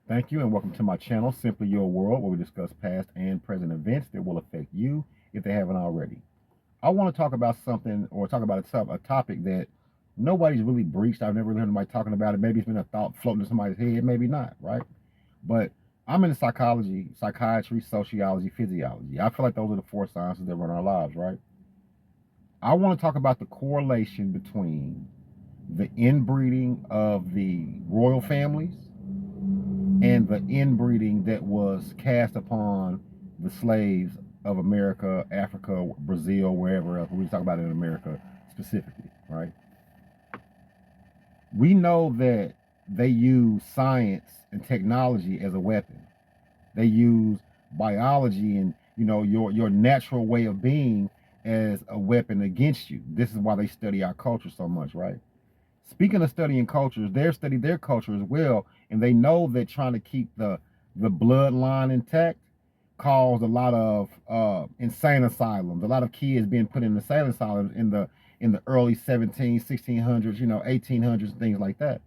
Thank you and welcome to my channel, Simply Your World, where we discuss past and present events that will affect you if they haven't already. I want to talk about something or talk about a topic that nobody's really breached. I've never really heard anybody talking about it. Maybe it's been a thought floating in somebody's head, maybe not, right? But I'm into psychology, psychiatry, sociology, physiology. I feel like those are the four sciences that run our lives, right? I want to talk about the correlation between the inbreeding of the royal families and the inbreeding that was cast upon the slaves of America, Africa, Brazil, wherever else. We talk about it in America specifically, right? We know that they use science and technology as a weapon. They use biology and your natural way of being as a weapon against you. This is why they study our culture so much, right? Speaking of studying cultures, they're studying their culture as well, and they know that trying to keep the bloodline intact caused a lot of insane asylums. A lot of kids being put in insane asylums in the early 17, 1600s, 1800s, things like that.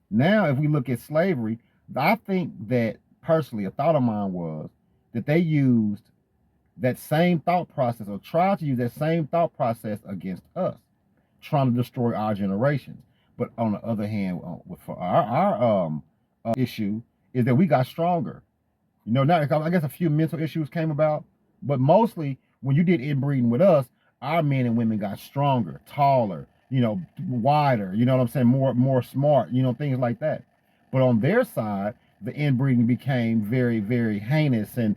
Now, if we look at slavery, I think that personally, a thought of mine was that they used that same thought process or tried to use that same thought process against us, trying to destroy our generations. But on the other hand, for our issue is that we got stronger. Now I guess a few mental issues came about, but mostly when you did inbreeding with us, our men and women got stronger, taller, wider. You know what I'm saying? More smart. Things like that. But on their side, the inbreeding became very, very heinous, and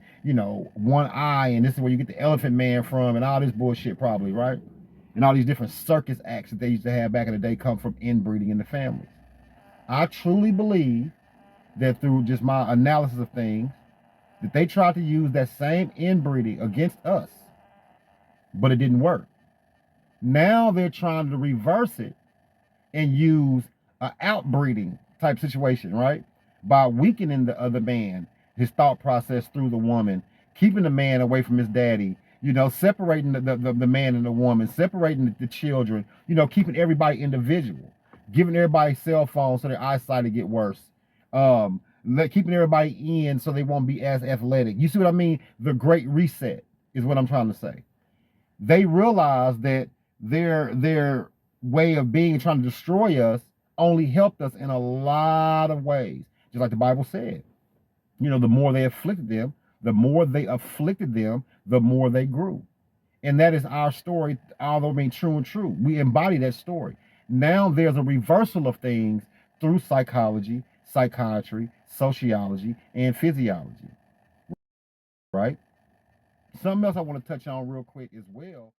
one eye, and this is where you get the elephant man from, and all this bullshit, probably, right? And all these different circus acts that they used to have back in the day come from inbreeding in the families. I truly believe that through just my analysis of things, that they tried to use that same inbreeding against us, but it didn't work. Now they're trying to reverse it and use an outbreeding type situation, right? By weakening the other man, his thought process through the woman, keeping the man away from his daddy, separating the man and the woman, separating the children, keeping everybody individual, giving everybody cell phones so their eyesight will get worse. Keeping everybody in so they won't be as athletic. You see what I mean? The great reset is what I'm trying to say. They realize that their way of being trying to destroy us only helped us in a lot of ways. Just like the Bible said. The more they afflicted them, the more they grew. And that is our story, although being true and true. We embody that story. Now there's a reversal of things through psychology, psychiatry, sociology, and physiology, right? Something else I want to touch on real quick as well